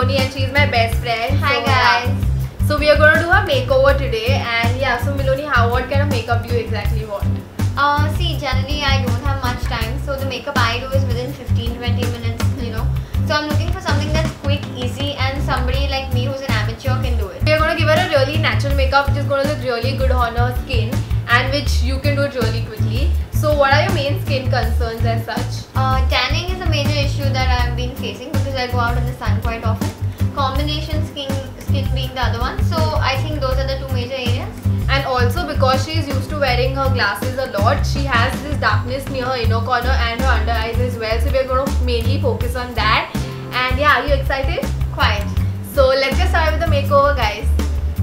Miloni and she's my best friend. Hi so, guys. Yeah. So we are going to do a makeover today, and yeah, so Miloni, what kind of makeup do you exactly want? See, generally I don't have much time, so the makeup I do is within 15-20 minutes, you know. So I'm looking for something that's quick, easy, and somebody like me who's an amateur can do it. We are going to give her a really natural makeup which is going to look really good on her skin, and which you can do it really quickly. So what are your main skin concerns as such? Tanning is a major issue that I've been facing because I go out in the sun quite often. Combination skin being the other one. So I think those are the two major areas. And also because she is used to wearing her glasses a lot, she has this darkness near her inner corner and her under eyes as well. So we are going to mainly focus on that. And yeah, are you excited? Quite. So let's just start with the makeover, guys.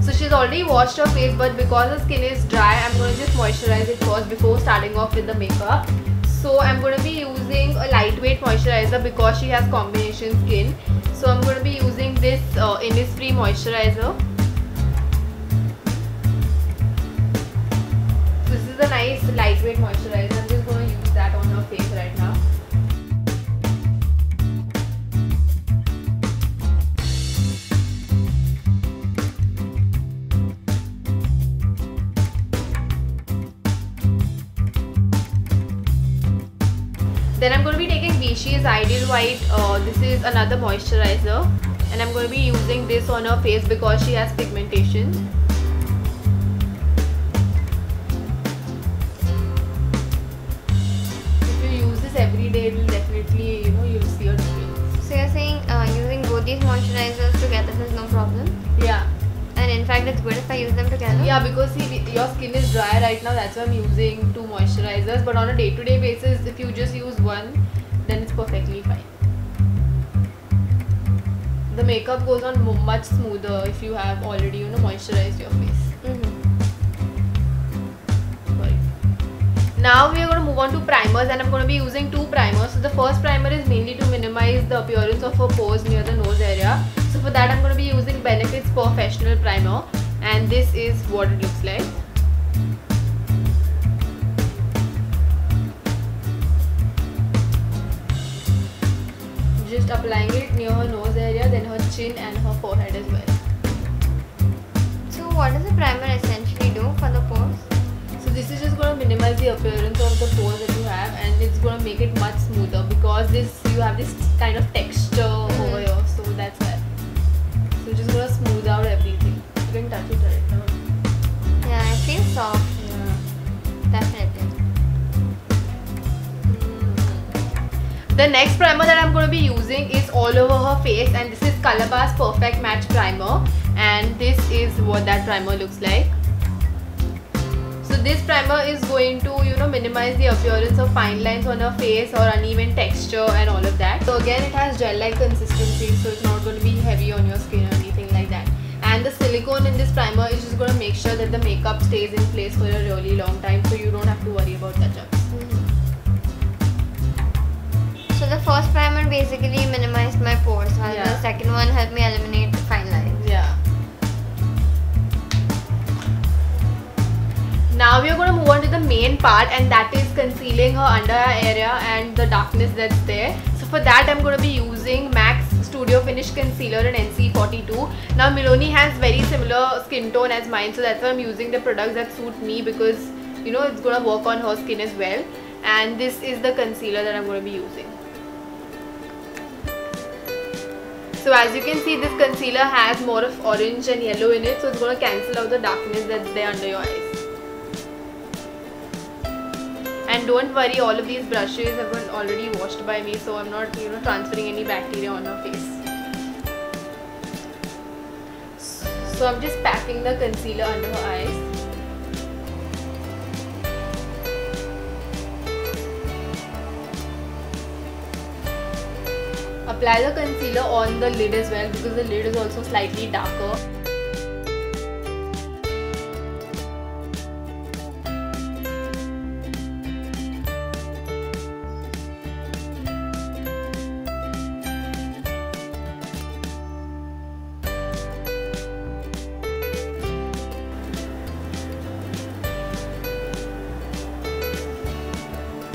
So she's already washed her face, but because her skin is dry, I'm going to just moisturize it first before starting off with the makeup. So I'm going to be using a lightweight moisturizer because she has combination skin. So I'm going to be using this Innisfree moisturizer. This is a nice lightweight moisturizer. I'm just going to use that on her face right now. Then I'm going to be taking Vichy's Ideal White. This is another moisturizer, and I'm going to be using this on her face because she has pigmentation. If you use this every day, it will definitely, you'll see a difference. So you're saying using both these moisturizers together is no problem? Yeah. And in fact, it's good if I use them together? Yeah, because see, your skin is dry right now, that's why I'm using two moisturizers. But on a day-to-day basis, if you just use one, then it's perfectly fine. The makeup goes on much smoother if you have already, moisturized your face. Now we are going to move on to primers, and I'm going to be using two primers. So the first primer is mainly to minimize the appearance of her pores near the nose area. So for that I'm going to be using Benefit's Professional Primer, and this is what it looks like. Just applying it near her nose area, then her chin and her forehead as well. So what does the primer essentially do for the pores? So this is just going to minimize the appearance of the pores that you have, and it's going to make it much smoother because you have this kind of texture over here, so that's why. So just going to smooth out everything. You can touch it right now. Yeah, it feels soft. Yeah. Definitely. The next primer that I'm going to be using is all over her face, and this is Colorbar's Perfect Match Primer, and this is what that primer looks like. So this primer is going to minimize the appearance of fine lines on her face or uneven texture and all of that. So again, it has gel-like consistency, so it's not going to be heavy on your skin or anything like that. And the silicone in this primer is just going to make sure that the makeup stays in place for a really long time, so you don't have to worry about touch-ups. So the first primer basically minimized my pores, while Yeah. the second one helped me eliminate fine lines. Yeah. Now we are going to move on to the main part, and that is concealing her under eye area and the darkness that's there. So for that I'm going to be using MAC Studio Finish Concealer in NC42. Now Miloni has very similar skin tone as mine, so that's why I'm using the products that suit me, because it's going to work on her skin as well. And this is the concealer that I'm going to be using. So as you can see, this concealer has more of orange and yellow in it, so it's going to cancel out the darkness that's there under your eyes. And don't worry, all of these brushes have been already washed by me, so I'm not transferring any bacteria on her face. So I'm just packing the concealer under her eyes. Apply the concealer on the lid as well, because the lid is also slightly darker.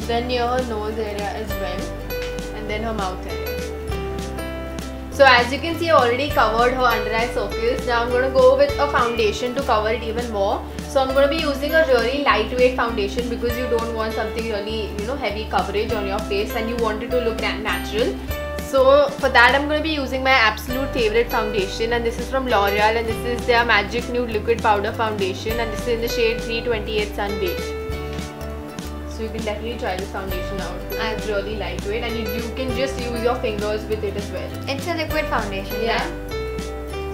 Then near her nose area as well, and then her mouth area. So as you can see, I already covered her under eye circles. Now I'm going to go with a foundation to cover it even more. So I'm going to be using a really lightweight foundation because you don't want something really, heavy coverage on your face and you want it to look natural. So for that I'm going to be using my absolute favorite foundation, and this is from L'Oreal, and this is their Magic Nude Liquid Powder Foundation, and this is in the shade 328 Sun Beige. So you can definitely try this foundation out. It's really lightweight and you can just use your fingers with it as well. It's a liquid foundation, yeah.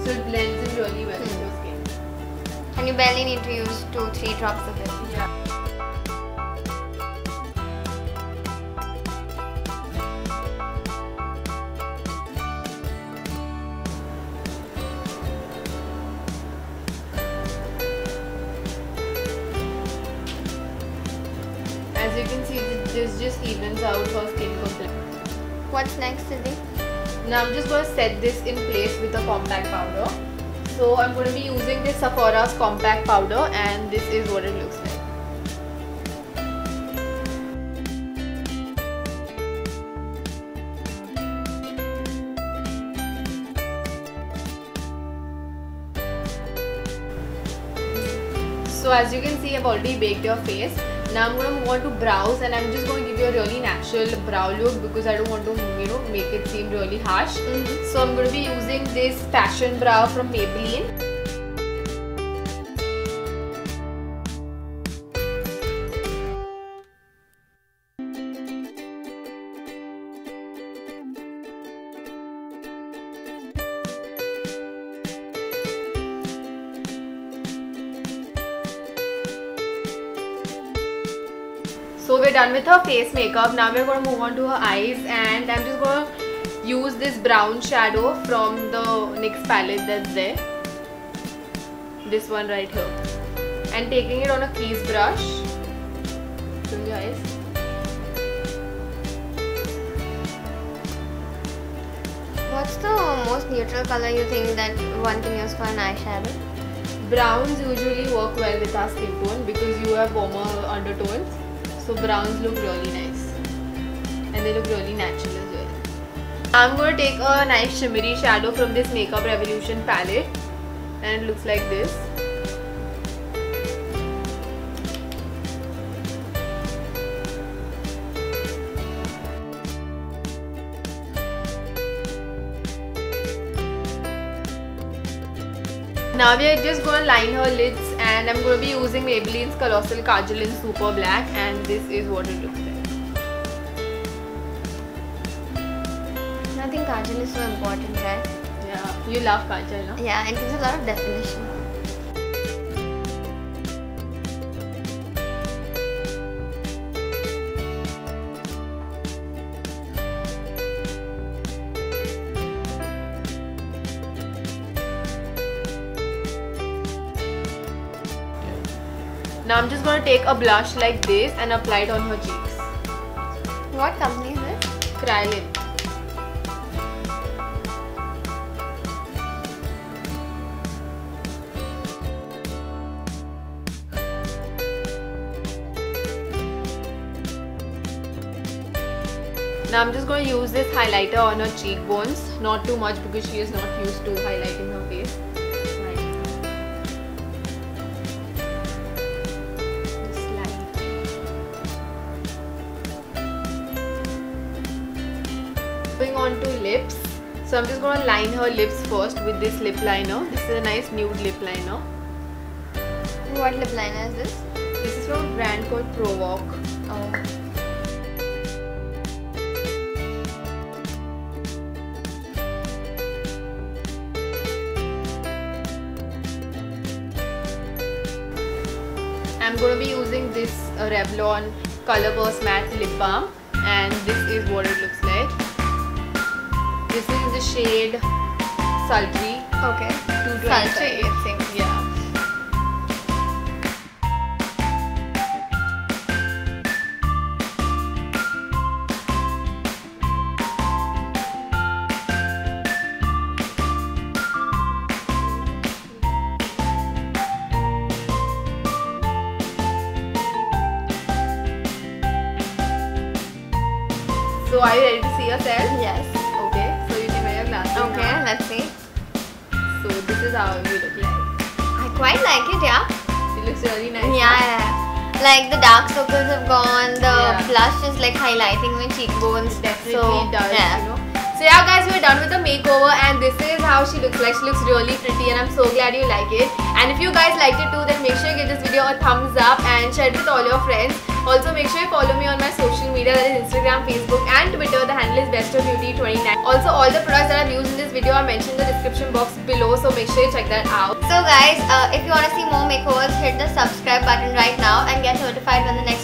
So it blends in really well with your skin. And you barely need to use 2-3 drops of it. Yeah. As you can see, this just evens out her skin complexion. What's next, Siddhi? Now I'm just going to set this in place with a compact powder. So I'm going to be using this Sephora's compact powder, and this is what it looks like. So as you can see, I've already baked your face. Now I'm going to move on to brows, and I'm just going to give you a really natural brow look because I don't want to, make it seem really harsh. So I'm going to be using this Fashion Brow from Maybelline. So we're done with her face makeup. Now we're going to move on to her eyes, and I'm just going to use this brown shadow from the NYX palette that's there. This one right here. And taking it on a crease brush. Show your eyes. What's the most neutral color you think that one can use for an eyeshadow? Browns usually work well with our skin tone because you have warmer undertones. So browns look really nice and they look really natural as well. I'm going to take a nice shimmery shadow from this Makeup Revolution palette, and it looks like this. Now we are just going to line her lids, and I'm going to be using Maybelline's Colossal Kajal in Super Black, and this is what it looks like. I think kajal is so important, right? Yeah, you love kajal, no? Yeah, it gives a lot of definition. Now I'm just going to take a blush like this and apply it on her cheeks. What company is this? Kryolan. Now I'm just going to use this highlighter on her cheekbones. Not too much because she is not used to highlighting her face. Moving on to lips. So I'm just going to line her lips first with this lip liner. This is a nice nude lip liner. What lip liner is this? This is from a brand called Provoke. Oh. I'm going to be using this Revlon Colorburst Matte Lip Balm, and this is what it looks like. This is the shade Sultry. Okay. 225. Sultry, it seems. Yeah. So are you ready to see yourself? Yes. Okay. So you can wear your glasses now. this is how we look like. I quite like it, yeah. It looks really nice. Yeah. Like the dark circles have gone, the Yeah. blush is like highlighting my cheekbones. Definitely does, yeah. you know. So yeah guys, we're done with the makeover and this is how she looks like. She looks really pretty and I'm so glad you like it. And if you guys liked it too, then make sure you give this video a thumbs up and share it with all your friends. Also make sure you follow me on my social media, that is Instagram, Facebook and Twitter. The handle is bestofbeauty29. Also all the products that I've used in this video are mentioned in the description box below, so make sure you check that out. So guys, if you want to see more makeovers, hit the subscribe button right now and get notified when the next